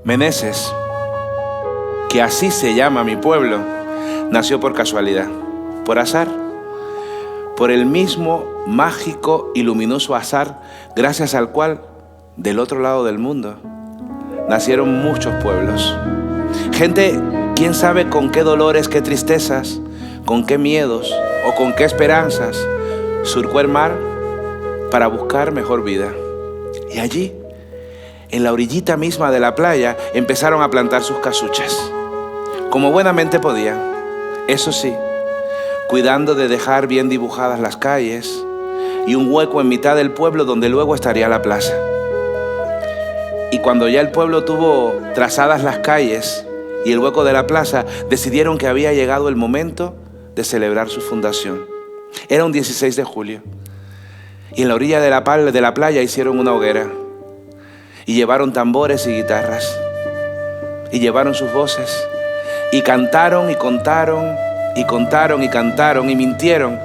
Meneses, que así se llama mi pueblo, nació por casualidad, por azar, por el mismo mágico y luminoso azar, gracias al cual, del otro lado del mundo, nacieron muchos pueblos. Gente, quién sabe con qué dolores, qué tristezas, con qué miedos o con qué esperanzas surcó el mar para buscar mejor vida. Y allí, en la orillita misma de la playa, empezaron a plantar sus casuchas, como buenamente podían. Eso sí, cuidando de dejar bien dibujadas las calles y un hueco en mitad del pueblo donde luego estaría la plaza. Y cuando ya el pueblo tuvo trazadas las calles y el hueco de la plaza, decidieron que había llegado el momento de celebrar su fundación. Era un 16 de julio. Y en la orilla de la playa hicieron una hoguera. Y llevaron tambores y guitarras. Y llevaron sus voces. Y cantaron y contaron y contaron y cantaron y mintieron.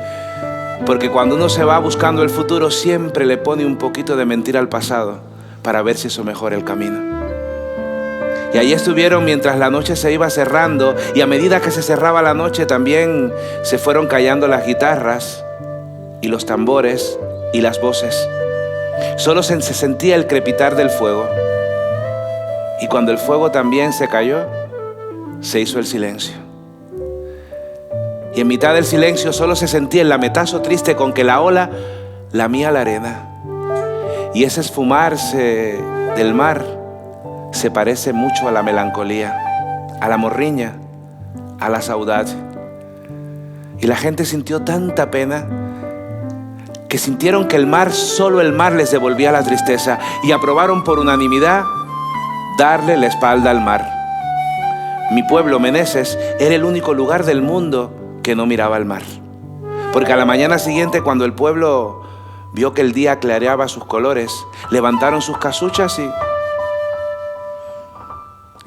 Porque cuando uno se va buscando el futuro, siempre le pone un poquito de mentira al pasado para ver si eso mejora el camino. Y ahí estuvieron mientras la noche se iba cerrando, y a medida que se cerraba la noche también se fueron callando las guitarras y los tambores y las voces. Solo se sentía el crepitar del fuego. Y cuando el fuego también se cayó, se hizo el silencio. Y en mitad del silencio solo se sentía el lametazo triste con que la ola lamía la arena. Y ese esfumarse del mar se parece mucho a la melancolía, a la morriña, a la saudade. Y la gente sintió tanta pena que sintieron que el mar, solo el mar les devolvía la tristeza, y aprobaron por unanimidad darle la espalda al mar. Mi pueblo, Meneses, era el único lugar del mundo que no miraba al mar. Porque a la mañana siguiente, cuando el pueblo vio que el día clareaba sus colores, levantaron sus casuchas y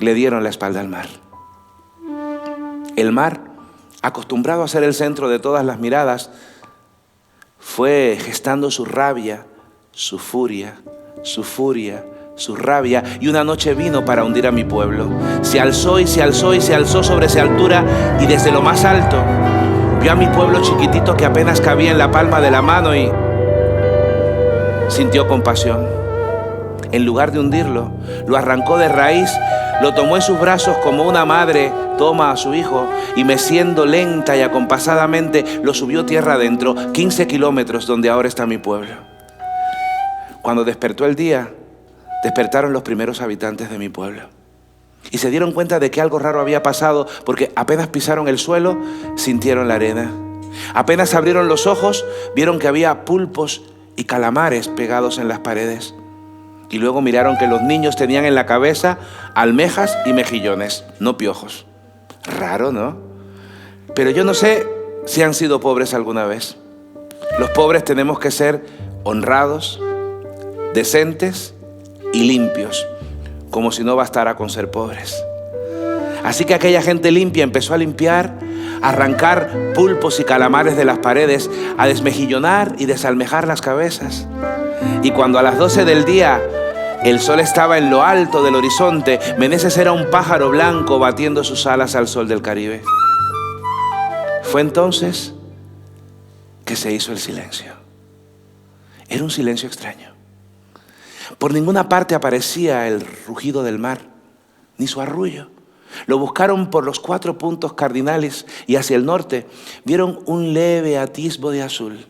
le dieron la espalda al mar. El mar, acostumbrado a ser el centro de todas las miradas, fue gestando su rabia, su furia, su rabia, y una noche vino para hundir a mi pueblo. Se alzó y se alzó y se alzó sobre esa altura, y desde lo más alto vio a mi pueblo chiquitito que apenas cabía en la palma de la mano y sintió compasión. En lugar de hundirlo, lo arrancó de raíz, lo tomó en sus brazos como una madre toma a su hijo, y meciendo lenta y acompasadamente lo subió tierra adentro, 15 kilómetros donde ahora está mi pueblo. Cuando despertó el día, despertaron los primeros habitantes de mi pueblo. Y se dieron cuenta de que algo raro había pasado, porque apenas pisaron el suelo, sintieron la arena. Apenas abrieron los ojos, vieron que había pulpos y calamares pegados en las paredes. Y luego miraron que los niños tenían en la cabeza almejas y mejillones, no piojos. Raro, ¿no? Pero yo no sé si han sido pobres alguna vez. Los pobres tenemos que ser honrados, decentes y limpios, como si no bastara con ser pobres. Así que aquella gente limpia empezó a limpiar, a arrancar pulpos y calamares de las paredes, a desmejillonar y desalmejar las cabezas. Y cuando a las 12 del día el sol estaba en lo alto del horizonte, Meneses era un pájaro blanco batiendo sus alas al sol del Caribe. Fue entonces que se hizo el silencio. Era un silencio extraño. Por ninguna parte aparecía el rugido del mar, ni su arrullo. Lo buscaron por los 4 puntos cardinales y hacia el norte vieron un leve atisbo de azul.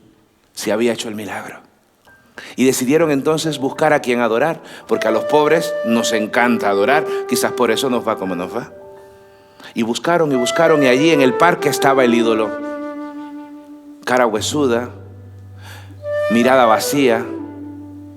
Se había hecho el milagro. Y decidieron entonces buscar a quien adorar, porque a los pobres nos encanta adorar, quizás por eso nos va como nos va. Y buscaron y allí en el parque estaba el ídolo. Cara huesuda, mirada vacía.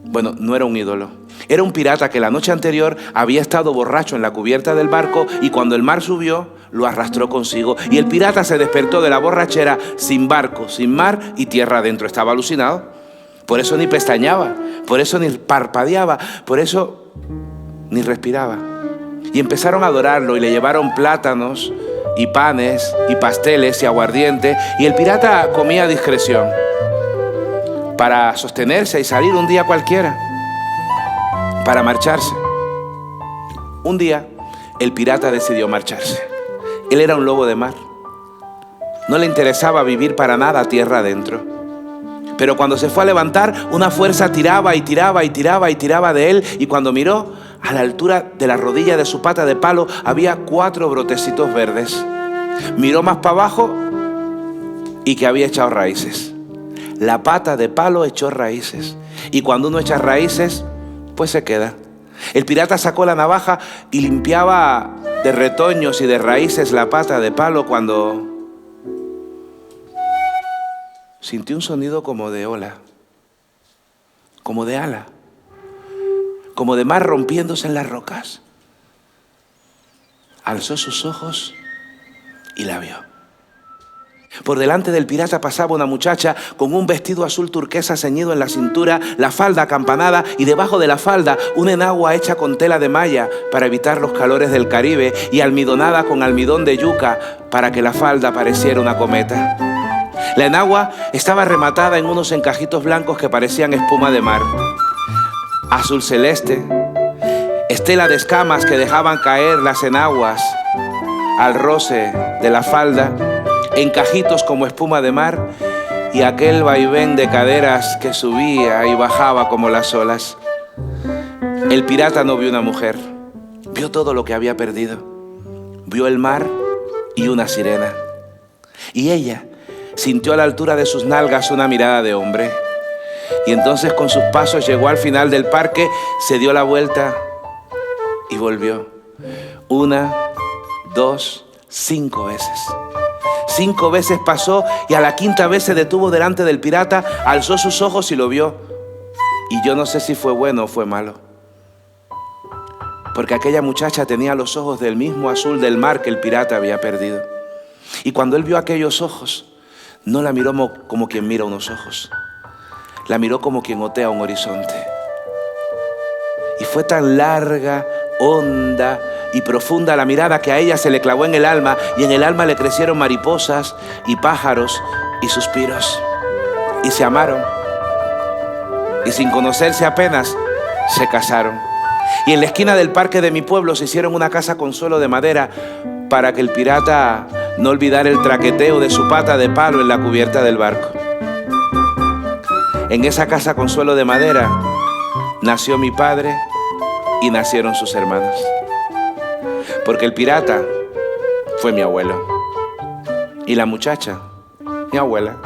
Bueno, no era un ídolo. Era un pirata que la noche anterior había estado borracho en la cubierta del barco, y cuando el mar subió, lo arrastró consigo. Y el pirata se despertó de la borrachera sin barco, sin mar y tierra adentro. Estaba alucinado. Por eso ni pestañeaba, por eso ni parpadeaba, por eso ni respiraba. Y empezaron a adorarlo y le llevaron plátanos y panes y pasteles y aguardiente, y el pirata comía a discreción para sostenerse y salir un día cualquiera, para marcharse. Un día, el pirata decidió marcharse. Él era un lobo de mar. No le interesaba vivir para nada tierra adentro. Pero cuando se fue a levantar, una fuerza tiraba y tiraba y tiraba y tiraba de él. Y cuando miró, a la altura de la rodilla de su pata de palo, había 4 brotecitos verdes. Miró más para abajo y que había echado raíces. La pata de palo echó raíces. Y cuando uno echa raíces, pues se queda. El pirata sacó la navaja y limpiaba de retoños y de raíces la pata de palo cuando sintió un sonido como de ola, como de ala, como de mar rompiéndose en las rocas. Alzó sus ojos y la vio. Por delante del pirata pasaba una muchacha con un vestido azul turquesa ceñido en la cintura, la falda acampanada y debajo de la falda una enagua hecha con tela de malla para evitar los calores del Caribe y almidonada con almidón de yuca para que la falda pareciera una cometa. La enagua estaba rematada en unos encajitos blancos que parecían espuma de mar. Azul celeste, estela de escamas que dejaban caer las enaguas al roce de la falda, encajitos como espuma de mar y aquel vaivén de caderas que subía y bajaba como las olas. El pirata no vio una mujer, vio todo lo que había perdido. Vio el mar y una sirena. Y ella sintió a la altura de sus nalgas una mirada de hombre. Y entonces con sus pasos llegó al final del parque, se dio la vuelta y volvió. 1, 2, 5 veces. 5 veces pasó y a la 5ª vez se detuvo delante del pirata, alzó sus ojos y lo vio. Y yo no sé si fue bueno o fue malo. Porque aquella muchacha tenía los ojos del mismo azul del mar que el pirata había perdido. Y cuando él vio aquellos ojos, no la miró como quien mira unos ojos. La miró como quien otea un horizonte. Y fue tan larga, honda y profunda la mirada que a ella se le clavó en el alma, y en el alma le crecieron mariposas y pájaros y suspiros. Y se amaron. Y sin conocerse apenas, se casaron. Y en la esquina del parque de mi pueblo se hicieron una casa con suelo de madera para que el pirata no olvidara el traqueteo de su pata de palo en la cubierta del barco. En esa casa con suelo de madera nació mi padre y nacieron sus hermanos. Porque el pirata fue mi abuelo y la muchacha, mi abuela.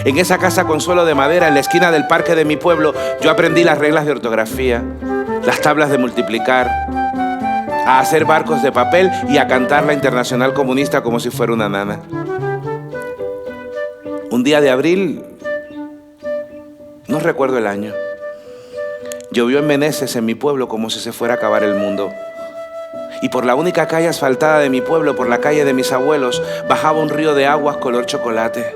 En esa casa con suelo de madera, en la esquina del parque de mi pueblo, yo aprendí las reglas de ortografía, las tablas de multiplicar, a hacer barcos de papel y a cantar la Internacional Comunista como si fuera una nana. Un día de abril, no recuerdo el año, llovió en Meneses, en mi pueblo, como si se fuera a acabar el mundo. Y por la única calle asfaltada de mi pueblo, por la calle de mis abuelos, bajaba un río de aguas color chocolate.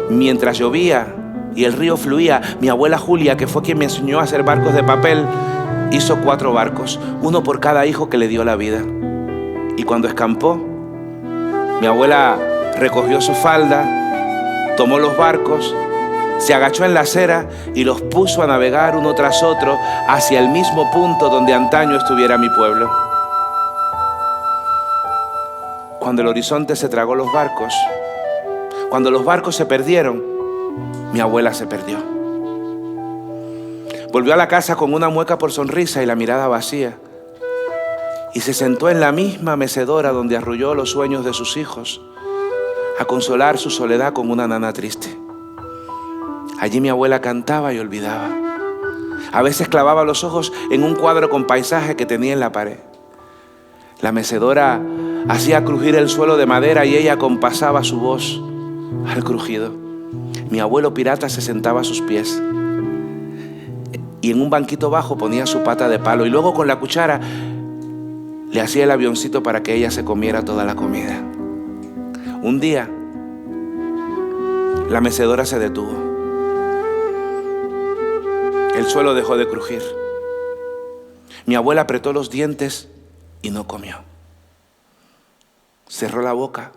Mientras llovía y el río fluía, mi abuela Julia, que fue quien me enseñó a hacer barcos de papel, hizo 4 barcos, uno por cada hijo que le dio la vida. Y cuando escampó, mi abuela recogió su falda, tomó los barcos, se agachó en la acera y los puso a navegar uno tras otro hacia el mismo punto donde antaño estuviera mi pueblo. Cuando el horizonte se tragó los barcos, cuando los barcos se perdieron, mi abuela se perdió. Volvió a la casa con una mueca por sonrisa y la mirada vacía. Y se sentó en la misma mecedora donde arrulló los sueños de sus hijos, a consolar su soledad con una nana triste. Allí mi abuela cantaba y olvidaba. A veces clavaba los ojos en un cuadro con paisaje que tenía en la pared. La mecedora hacía crujir el suelo de madera y ella compasaba su voz al crujido. Mi abuelo pirata se sentaba a sus pies y en un banquito bajo ponía su pata de palo y luego con la cuchara le hacía el avioncito para que ella se comiera toda la comida. Un día la mecedora se detuvo. El suelo dejó de crujir. Mi abuela apretó los dientes y no comió. Cerró la boca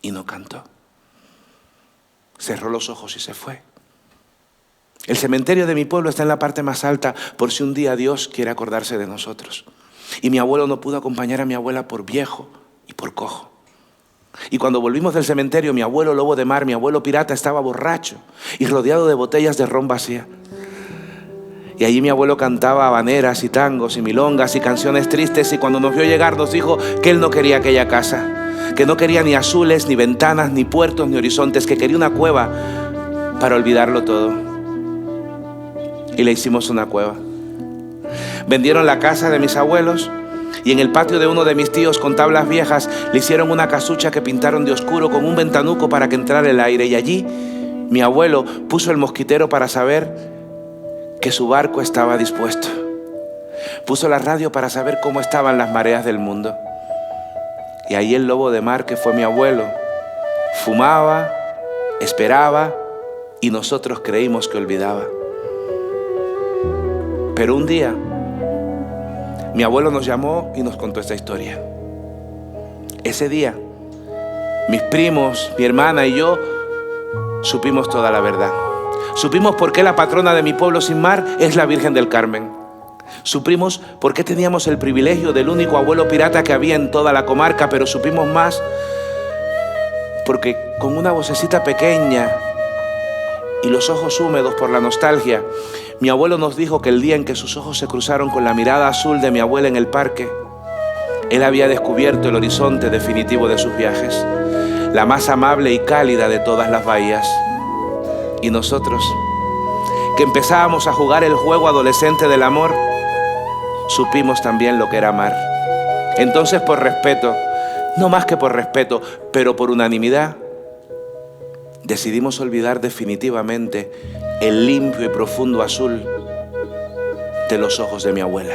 y no cantó. Cerró los ojos y se fue. El cementerio de mi pueblo está en la parte más alta por si un día Dios quiere acordarse de nosotros. Y mi abuelo no pudo acompañar a mi abuela por viejo y por cojo. Y cuando volvimos del cementerio, mi abuelo lobo de mar, mi abuelo pirata, estaba borracho y rodeado de botellas de ron vacía. Y allí mi abuelo cantaba habaneras y tangos y milongas y canciones tristes, y cuando nos vio llegar nos dijo que él no quería aquella casa, que no quería ni azules, ni ventanas, ni puertos, ni horizontes, que quería una cueva para olvidarlo todo. Y le hicimos una cueva. Vendieron la casa de mis abuelos y en el patio de uno de mis tíos, con tablas viejas, le hicieron una casucha que pintaron de oscuro con un ventanuco para que entrara el aire. Y allí mi abuelo puso el mosquitero para saber que su barco estaba dispuesto. Puso la radio para saber cómo estaban las mareas del mundo. Y ahí el lobo de mar, que fue mi abuelo, fumaba, esperaba, y nosotros creímos que olvidaba. Pero un día mi abuelo nos llamó y nos contó esta historia. Ese día mis primos, mi hermana y yo supimos toda la verdad. Supimos por qué la patrona de mi pueblo sin mar es la Virgen del Carmen. Supimos por qué teníamos el privilegio del único abuelo pirata que había en toda la comarca, pero supimos más porque con una vocecita pequeña y los ojos húmedos por la nostalgia, mi abuelo nos dijo que el día en que sus ojos se cruzaron con la mirada azul de mi abuela en el parque, él había descubierto el horizonte definitivo de sus viajes, la más amable y cálida de todas las bahías. Y nosotros, que empezábamos a jugar el juego adolescente del amor, supimos también lo que era amar. Entonces, por respeto, no más que por respeto, pero por unanimidad, decidimos olvidar definitivamente el limpio y profundo azul de los ojos de mi abuela.